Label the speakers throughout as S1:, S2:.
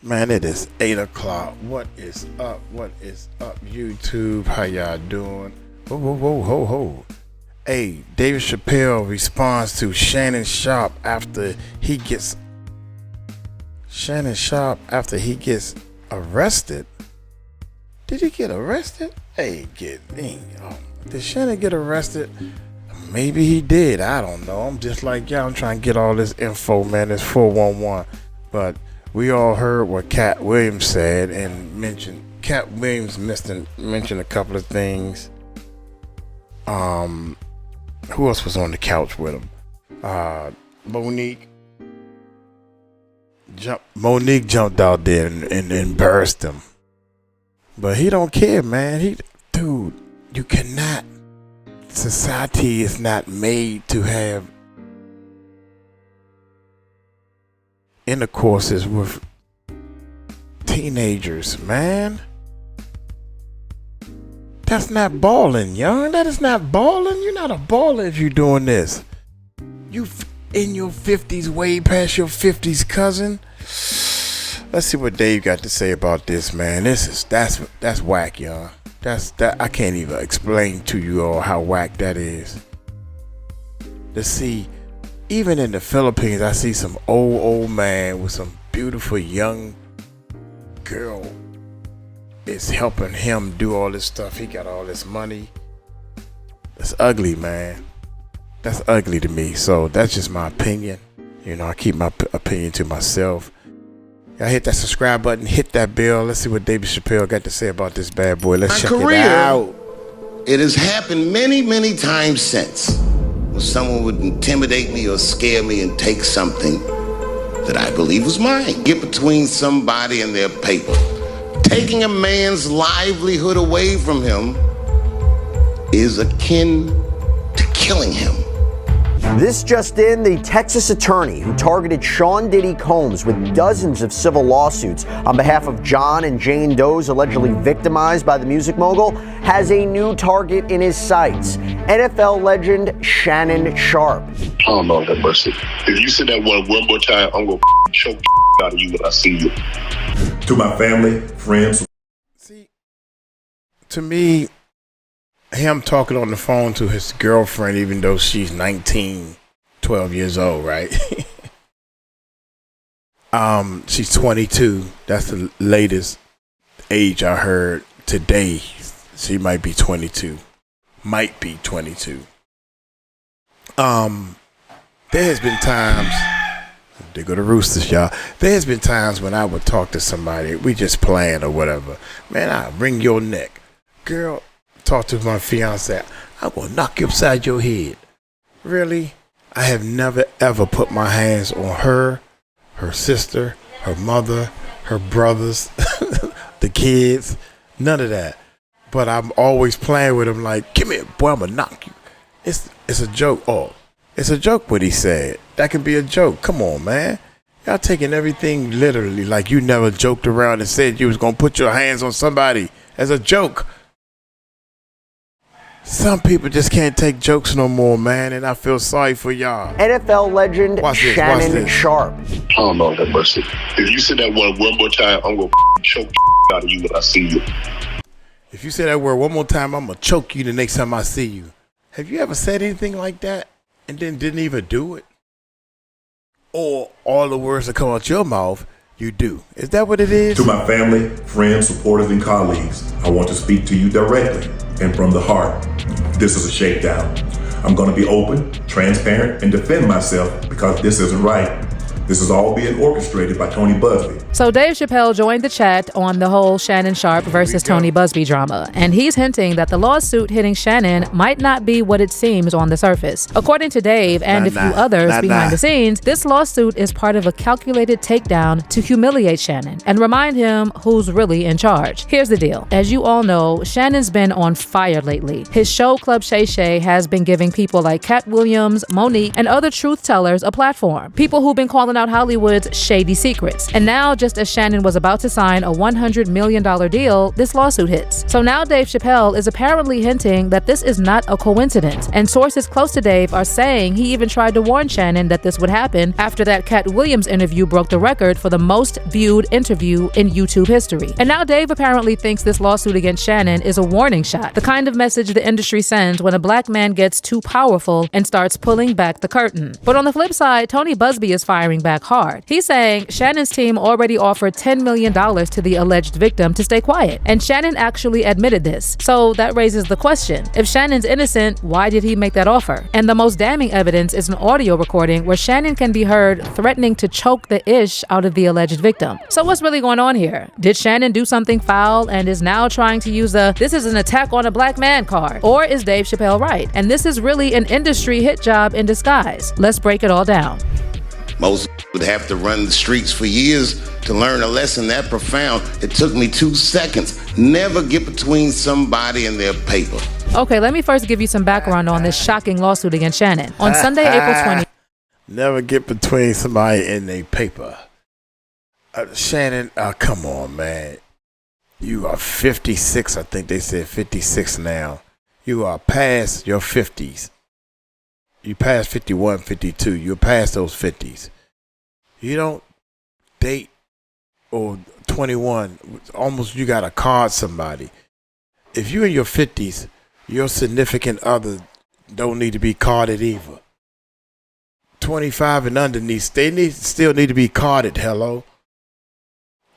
S1: Man, it is 8 o'clock. What is up? What is up, YouTube? How y'all doing? Whoa, whoa, whoa, ho, ho. Hey, David Chappelle responds to Shannon Sharpe after he gets arrested. Did he get arrested? Did Shannon get arrested? Maybe he did. I don't know. I'm just like y'all. I'm trying to get all this info, man. It's 411. But we all heard what Cat Williams said and mentioned. Cat Williams mentioned a couple of things. Who else was on the couch with him? Monique jumped out there and embarrassed him. But he don't care, man. Dude, you cannot. Society is not made to have intercourses with teenagers, man. That's not balling, young. That is not balling. You're not a baller if you're doing this. You in your 50s, way past your 50s, cousin. Let's see what Dave got to say about this, man. That's whack, young. I can't even explain to you all how whack that is. To see, even in the Philippines, I see some old man with some beautiful young girl is helping him do all this stuff. He got all this money. That's ugly, man. That's ugly to me. So that's just my opinion. You know, I keep my opinion to myself. Y'all hit that subscribe button, hit that bell. Let's see what David Chappelle got to say about this bad boy. Let's check it out.
S2: It has happened many, many times since when someone would intimidate me or scare me and take something that I believe was mine. Get between somebody and their paper. Taking a man's livelihood away from him is akin to killing him.
S3: This just in, the Texas attorney who targeted Sean Diddy Combs with dozens of civil lawsuits on behalf of John and Jane Does allegedly victimized by the music mogul has a new target in his sights. NFL legend Shannon Sharpe.
S4: Oh, Lord have mercy. If you say that one more time, I'm going to choke out of you when I see you.
S5: To my family, friends.
S1: See, to me, him talking on the phone to his girlfriend, even though she's 19, 12 years old, right? She's 22. That's the latest age I heard today. She might be 22. There has been times, they go to Roosters, y'all. There has been times when I would talk to somebody, we just playing or whatever. Man, I'll wring your neck. Girl, talk to my fiance, I'm gonna knock you upside your head. Really? I have never ever put my hands on her sister, her mother, her brothers, the kids, none of that. But I'm always playing with them like, come here, boy, I'm gonna knock you. It's a joke. Oh, it's a joke what he said. That can be a joke. Come on, man. Y'all taking everything literally, like you never joked around and said you was gonna put your hands on somebody as a joke. Some people just can't take jokes no more, man, and I feel sorry for y'all.
S3: NFL legend Shannon Sharpe.
S4: Oh, Lord have mercy. If you say that one more time, I'm going to choke out of you when I see you.
S1: If you say that word one more time, I'm going to choke you the next time I see you. Have you ever said anything like that and then didn't even do it? Or all the words that come out your mouth, you do. Is that what it is?
S5: To my family, friends, supporters, and colleagues, I want to speak to you directly and from the heart. This is a shakedown. I'm going to be open, transparent, and defend myself because this isn't right. This is all being orchestrated by Tony Busby.
S6: So Dave Chappelle joined the chat on the whole Shannon Sharpe versus Tony Busby drama, and he's hinting that the lawsuit hitting Shannon might not be what it seems on the surface. According to Dave and a few others behind the scenes, this lawsuit is part of a calculated takedown to humiliate Shannon and remind him who's really in charge. Here's the deal. As you all know, Shannon's been on fire lately. His show Club Shay Shay has been giving people like Cat Williams, Monique, and other truth tellers a platform. People who've been calling spelling out Hollywood's shady secrets. And now, just as Shannon was about to sign a $100 million deal, this lawsuit hits. So now Dave Chappelle is apparently hinting that this is not a coincidence. And sources close to Dave are saying he even tried to warn Shannon that this would happen after that Cat Williams interview broke the record for the most viewed interview in YouTube history. And now Dave apparently thinks this lawsuit against Shannon is a warning shot, the kind of message the industry sends when a black man gets too powerful and starts pulling back the curtain. But on the flip side, Tony Busby is firing back hard. He's saying Shannon's team already offered $10 million to the alleged victim to stay quiet. And Shannon actually admitted this. So that raises the question, if Shannon's innocent, why did he make that offer? And the most damning evidence is an audio recording where Shannon can be heard threatening to choke the ish out of the alleged victim. So what's really going on here? Did Shannon do something foul and is now trying to use the "this is an attack on a black man" card? Or is Dave Chappelle right? And this is really an industry hit job in disguise. Let's break it all down.
S2: Most would have to run the streets for years to learn a lesson that profound. It took me 2 seconds. Never get between somebody and their paper.
S6: Okay, let me first give you some background on this shocking lawsuit against Shannon. On Sunday, April 20th.
S1: Never get between somebody and their paper. Shannon, come on, man. You are 56. I think they said 56 now. You are past your 50s. You past 51, 52. You're past those 50s. You don't date or 21. Almost you got to card somebody. If you're in your 50s, your significant other don't need to be carded either. 25 and underneath, still need to be carded. Hello?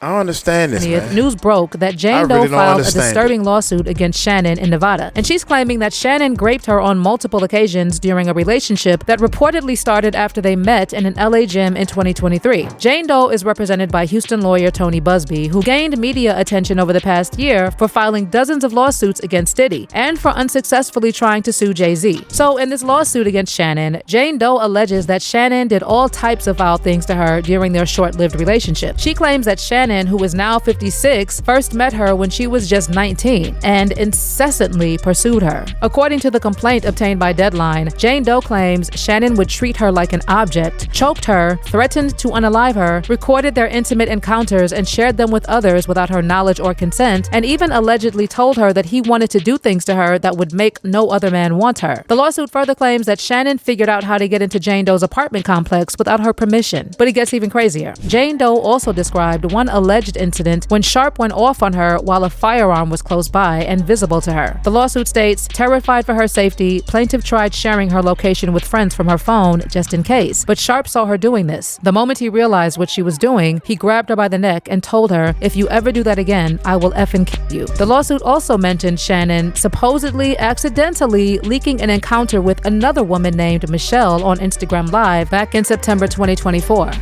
S1: I don't understand this, man.
S6: News broke that Jane Doe filed a disturbing lawsuit against Shannon in Nevada. And she's claiming that Shannon raped her on multiple occasions during a relationship that reportedly started after they met in an LA gym in 2023. Jane Doe is represented by Houston lawyer Tony Busby, who gained media attention over the past year for filing dozens of lawsuits against Diddy and for unsuccessfully trying to sue Jay-Z. So in this lawsuit against Shannon, Jane Doe alleges that Shannon did all types of foul things to her during their short-lived relationship. She claims that Shannon, who is now 56, first met her when she was just 19 and incessantly pursued her. According to the complaint obtained by Deadline, Jane Doe claims Shannon would treat her like an object, choked her, threatened to unalive her, recorded their intimate encounters and shared them with others without her knowledge or consent, and even allegedly told her that he wanted to do things to her that would make no other man want her. The lawsuit further claims that Shannon figured out how to get into Jane Doe's apartment complex without her permission. But it gets even crazier. Jane Doe also described one alleged incident when Sharpe went off on her while a firearm was close by and visible to her. The lawsuit states, terrified for her safety, plaintiff tried sharing her location with friends from her phone just in case, but Sharpe saw her doing this. The moment he realized what she was doing, he grabbed her by the neck and told her, if you ever do that again, I will effing kill you. The lawsuit also mentioned Shannon supposedly accidentally leaking an encounter with another woman named Michelle on Instagram Live back in September 2024.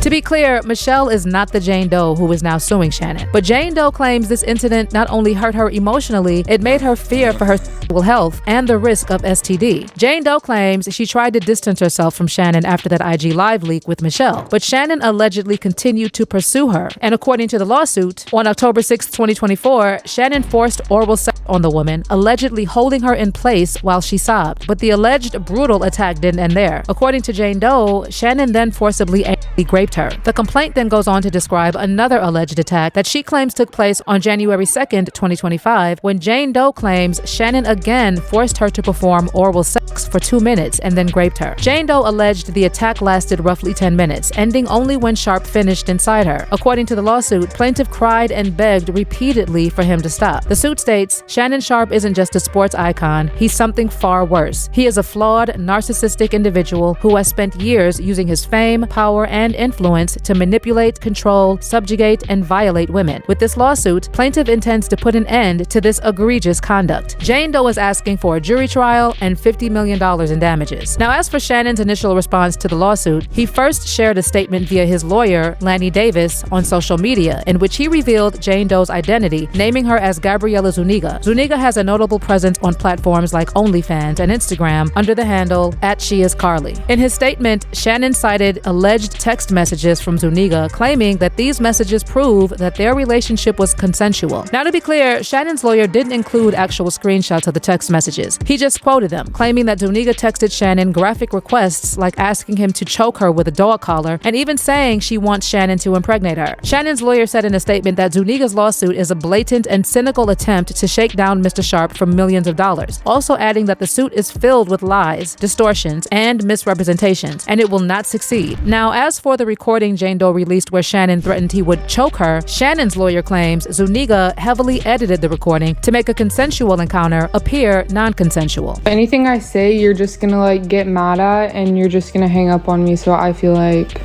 S6: To be clear, Michelle is not the Jane Doe who is now suing Shannon. But Jane Doe claims this incident not only hurt her emotionally, it made her fear for her sexual health and the risk of STD. Jane Doe claims she tried to distance herself from Shannon after that IG Live leak with Michelle, but Shannon allegedly continued to pursue her. And according to the lawsuit, on October 6, 2024, Shannon forced oral sex on the woman, allegedly holding her in place while she sobbed. But the alleged brutal attack didn't end there. According to Jane Doe, Shannon then forcibly raped her. The complaint then goes on to describe another alleged attack that she claims took place on January 2nd, 2025, when Jane Doe claims Shannon again forced her to perform oral sex for 2 minutes and then raped her. Jane Doe alleged the attack lasted roughly 10 minutes, ending only when Sharpe finished inside her. According to the lawsuit, plaintiff cried and begged repeatedly for him to stop. The suit states, Shannon Sharpe isn't just a sports icon, he's something far worse. He is a flawed, narcissistic individual who has spent years using his fame, power, and influence to manipulate, control, subjugate, and violate women. With this lawsuit, plaintiff intends to put an end to this egregious conduct. Jane Doe is asking for a jury trial and $50 million in damages. Now, as for Shannon's initial response to the lawsuit, he first shared a statement via his lawyer, Lanny Davis, on social media, in which he revealed Jane Doe's identity, naming her as Gabriela Zuniga. Zuniga has a notable presence on platforms like OnlyFans and Instagram under the handle @SheIsCarly. In his statement, Shannon cited alleged text messages from Zuniga, claiming that these messages prove that their relationship was consensual. Now, to be clear, Shannon's lawyer didn't include actual screenshots of the text messages. He just quoted them, claiming that Zuniga texted Shannon graphic requests like asking him to choke her with a dog collar and even saying she wants Shannon to impregnate her. Shannon's lawyer said in a statement that Zuniga's lawsuit is a blatant and cynical attempt to shake down Mr. Sharpe for millions of dollars, also adding that the suit is filled with lies, distortions, and misrepresentations, and it will not succeed. Now, as for the recording Jane Doe released where Shannon threatened he would choke her, Shannon's lawyer claims Zuniga heavily edited the recording to make a consensual encounter appear non-consensual.
S7: Anything I say, you're just gonna like get mad at and you're just gonna hang up on me, so I feel like...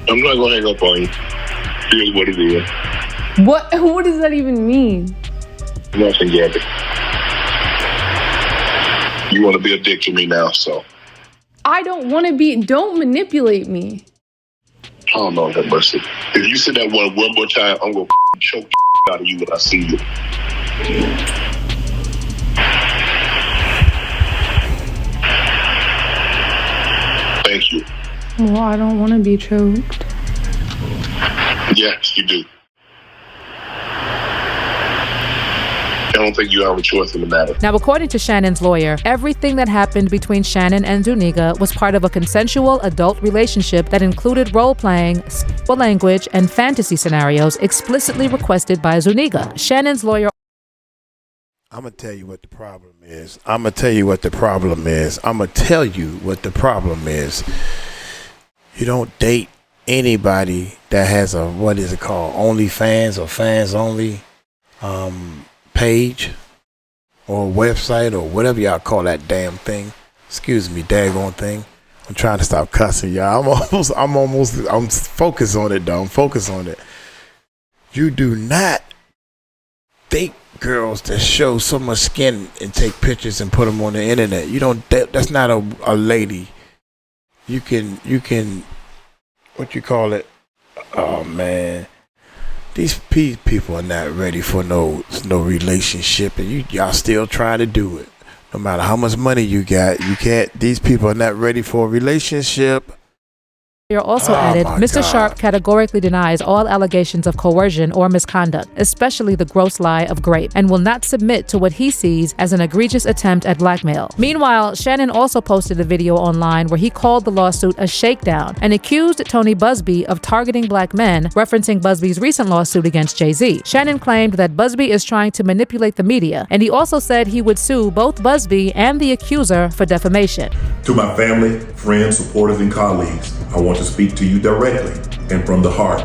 S4: I'm not gonna hang up on you. Here's what it is.
S7: What does that even mean?
S4: Nothing, Gabby. You want to be a dick to me now, so...
S7: I don't want to be... Don't manipulate me.
S4: I don't know, have mercy. If you say that one more time, I'm gonna choke the out of you when I see you. Thank you.
S7: Well, I don't want to be choked.
S4: Yes, you do. I don't think you have a choice in the matter.
S6: Now, according to Shannon's lawyer, everything that happened between Shannon and Zuniga was part of a consensual adult relationship that included role-playing, sexual language, and fantasy scenarios explicitly requested by Zuniga. Shannon's lawyer...
S1: I'm going to tell you what the problem is. You don't date anybody that has a, what is it called, OnlyFans or fans only page or website or whatever y'all call that damn thing. Excuse me, daggone thing. I'm trying to stop cussing, y'all. I'm focused on it, though. I'm focused on it. You do not date girls that show so much skin and take pictures and put them on the internet. You don't. That's not a lady. You can. What you call it? Oh man, these people are not ready for no relationship, and y'all still trying to do it. No matter how much money you got, you can't. These people are not ready for a relationship.
S6: Also added, Mr. Sharpe categorically denies all allegations of coercion or misconduct, especially the gross lie of grape, and will not submit to what he sees as an egregious attempt at blackmail. Meanwhile, Shannon also posted a video online where he called the lawsuit a shakedown and accused Tony Busby of targeting black men, referencing Busby's recent lawsuit against Jay-Z. Shannon claimed that Busby is trying to manipulate the media, and he also said he would sue both Busby and the accuser for defamation.
S5: To my family, friends, supporters, and colleagues, I want to speak to you directly and from the heart.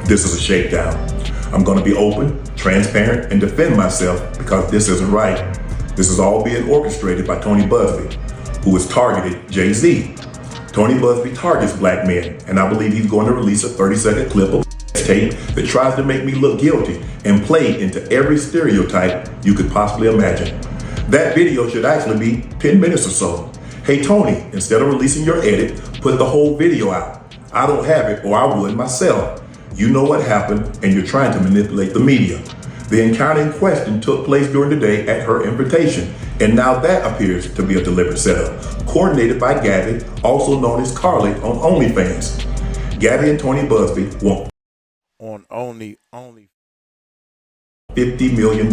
S5: This is a shakedown. I'm going to be open, transparent, and defend myself because this isn't right. This is all being orchestrated by Tony Busby, who has targeted Jay-Z. Tony Busby targets black men, and I believe he's going to release a 30-second clip of tape that tries to make me look guilty and play into every stereotype you could possibly imagine. That video should actually be 10 minutes or so. Hey Tony, instead of releasing your edit, put the whole video out. I don't have it, or I would myself. You know what happened, and you're trying to manipulate the media. The encounter in question took place during the day at her invitation, and now that appears to be a deliberate setup, coordinated by Gabby, also known as Carly, on OnlyFans. Gabby and Tony Busby want
S1: on only
S5: $50 million.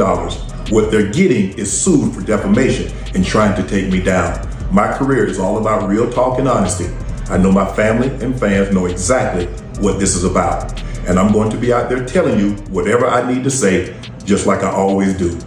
S5: What they're getting is sued for defamation and trying to take me down. My career is all about real talk and honesty. I know my family and fans know exactly what this is about. And I'm going to be out there telling you whatever I need to say, just like I always do.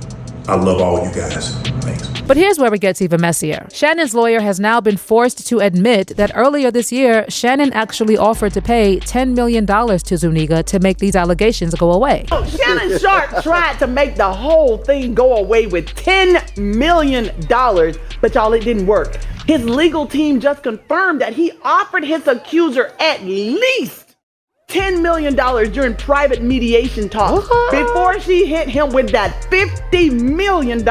S5: I love all you guys. Thanks.
S6: But here's where it gets even messier. Shannon's lawyer has now been forced to admit that earlier this year, Shannon actually offered to pay $10 million to Zuniga to make these allegations go away.
S8: Shannon Sharpe tried to make the whole thing go away with $10 million, but y'all, it didn't work. His legal team just confirmed that he offered his accuser at least $10 million during private mediation talks before she hit him with that $50 million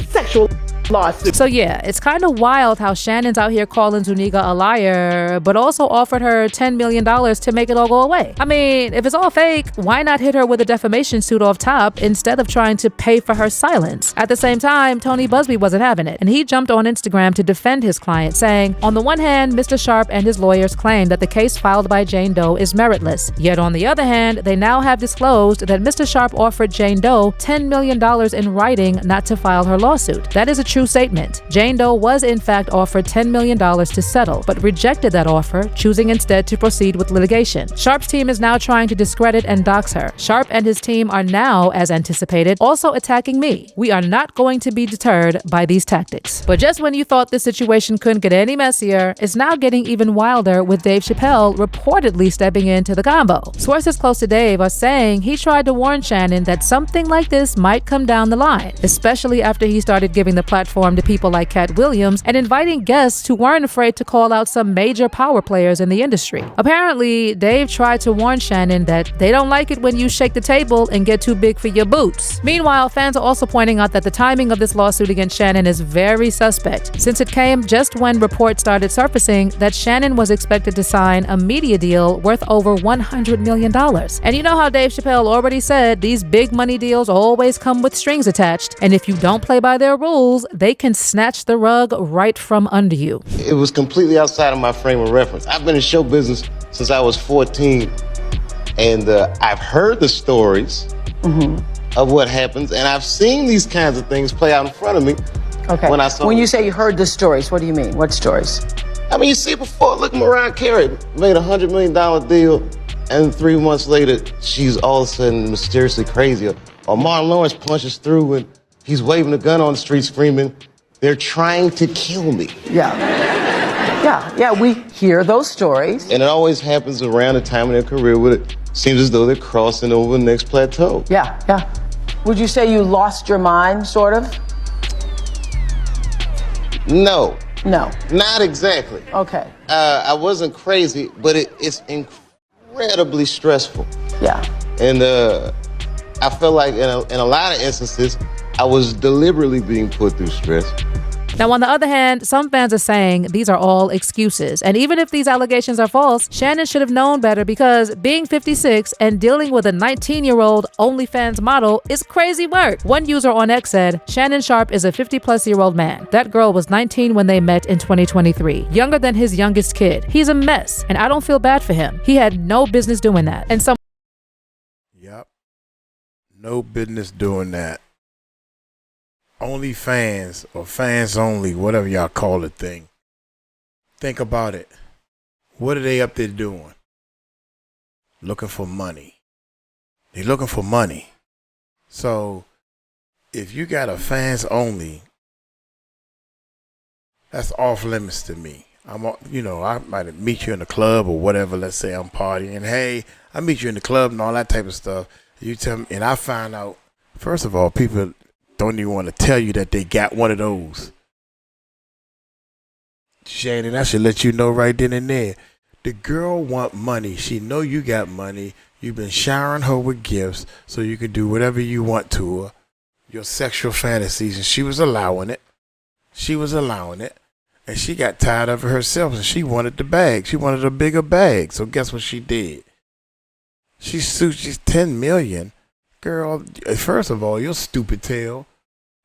S8: sexual lawsuit.
S6: So yeah, it's kind of wild how Shannon's out here calling Zuniga a liar, but also offered her $10 million to make it all go away. I mean, if it's all fake, why not hit her with a defamation suit off top instead of trying to pay for her silence? At the same time, Tony Busby wasn't having it, and he jumped on Instagram to defend his client, saying, on the one hand, Mr. Sharpe and his lawyers claim that the case filed by Jane Doe is meritless. Yet on the other hand, they now have disclosed that Mr. Sharpe offered Jane Doe $10 million in writing not to file her lawsuit. That is a true statement. Jane Doe was in fact offered $10 million to settle, but rejected that offer, choosing instead to proceed with litigation. Sharpe's team is now trying to discredit and dox her. Sharpe and his team are now, as anticipated, also attacking me. We are not going to be deterred by these tactics. But just when you thought this situation couldn't get any messier, it's now getting even wilder, with Dave Chappelle reportedly stepping into the combo. Sources close to Dave are saying he tried to warn Shannon that something like this might come down the line, especially after he started giving the platform to people like Cat Williams and inviting guests who weren't afraid to call out some major power players in the industry. Apparently, Dave tried to warn Shannon that they don't like it when you shake the table and get too big for your boots. Meanwhile, fans are also pointing out that the timing of this lawsuit against Shannon is very suspect, since it came just when reports started surfacing that Shannon was expected to sign a media deal worth over $100 million. And you know how Dave Chappelle already said these big money deals always come with strings attached, and if you don't play by their rules, they can snatch the rug right from under you.
S2: It was completely outside of my frame of reference. I've been in show business since I was 14, and I've heard the stories of what happens, and I've seen these kinds of things play out in front of me.
S9: Okay. When you say you heard the stories, what do you mean? What stories?
S2: I mean, you see before, look, Mariah Carey made a $100 million deal, and 3 months later, she's all of a sudden mysteriously crazy. Or Martin Lawrence punches through and he's waving a gun on the street screaming, "They're trying to kill me."
S9: Yeah, we hear those stories.
S2: And it always happens around the time of their career where it seems as though they're crossing over the next plateau.
S9: Yeah. Would you say you lost your mind, sort of?
S2: No.
S9: No.
S2: Not exactly.
S9: Okay.
S2: I wasn't crazy, but it's incredibly stressful.
S9: Yeah.
S2: And I felt like in a lot of instances, I was deliberately being put through stress.
S6: Now, on the other hand, some fans are saying these are all excuses. And even if these allegations are false, Shannon should have known better, because being 56 and dealing with a 19-year-old OnlyFans model is crazy work. One user on X said, Shannon Sharpe is a 50-plus-year-old man. That girl was 19 when they met in 2023, younger than his youngest kid. He's a mess, and I don't feel bad for him. He had no business doing that. And some...
S1: Yep. No business doing that. OnlyFans or fans only, whatever y'all call it thing. Think about it. What are they up there doing? Looking for money. They're looking for money. So if you got a fans only, that's off limits to me. I might meet you in the club or whatever. Let's say I'm partying. Hey, I meet you in the club and all that type of stuff. You tell me, and I find out, first of all, people don't even want to tell you that they got one of those. Shannon, I should let you know right then and there. The girl want money. She know you got money. You've been showering her with gifts so you can do whatever you want to her. Your sexual fantasies, and she was allowing it. And she got tired of it herself, and she wanted the bag. She wanted a bigger bag. So guess what she did? She's $10 million. Girl, first of all, you're stupid tail.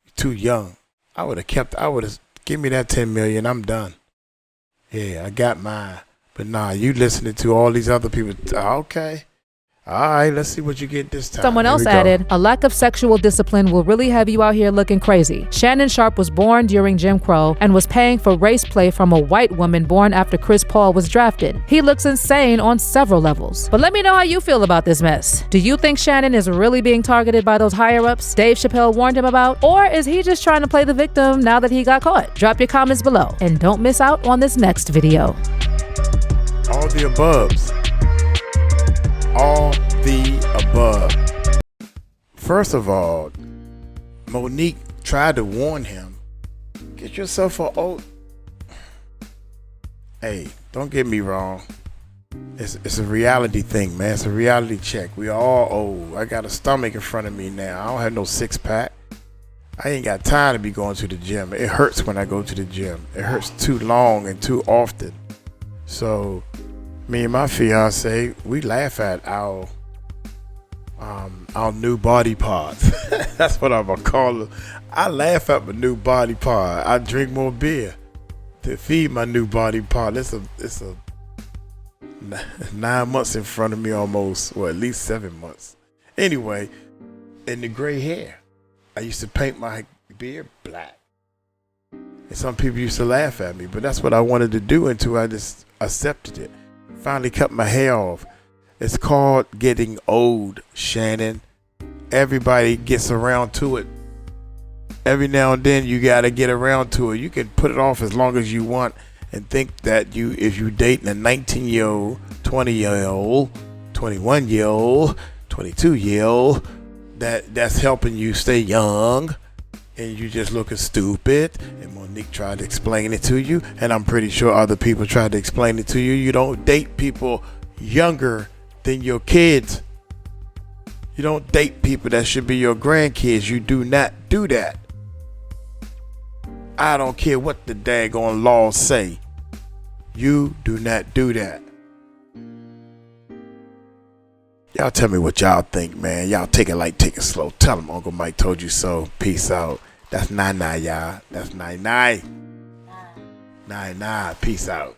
S1: You're too young. Give me that $10 million. I'm done. Yeah, I got mine. But nah, you listening to all these other people. Okay. All right, let's see what you get this time.
S6: Someone else added, a lack of sexual discipline will really have you out here looking crazy. Shannon Sharpe was born during Jim Crow and was paying for race play from a white woman born after Chris Paul was drafted. He looks insane on several levels. But let me know how you feel about this mess. Do you think Shannon is really being targeted by those higher-ups Dave Chappelle warned him about? Or is he just trying to play the victim now that he got caught? Drop your comments below. And don't miss out on this next video.
S1: All the above. All the above. First of all, Monique tried to warn him. Get yourself a old. Hey, don't get me wrong. It's a reality thing, man. It's a reality check. We are all old. I got a stomach in front of me now. I don't have no 6-pack. I ain't got time to be going to the gym. It hurts when I go to the gym. It hurts too long and too often. So me and my fiance, we laugh at our new body parts. That's what I'm gonna call it. I laugh at my new body part. I drink more beer to feed my new body part. It's a 9 months in front of me almost, or at least 7 months. Anyway, and the gray hair. I used to paint my beard black. And some people used to laugh at me, but that's what I wanted to do until I just accepted it. Finally cut my hair off. It's called getting old, Shannon. Everybody gets around to it. Every now and then you gotta get around to it. You can put it off as long as you want and think that if you dating a 19-year-old, 20-year-old, 21-year-old, 22-year-old, that's helping you stay young, and you just looking stupid. And Monique tried to explain it to you, and I'm pretty sure other people tried to explain it to you. You don't date people younger than your kids. You don't date people that should be your grandkids. You do not do that. I don't care what the daggone laws say. You do not do that. Y'all tell me what y'all think, man. Y'all take it slow. Tell them Uncle Mike told you so. Peace out. That's 9-9, y'all. That's 9-9. 9-9. Peace out.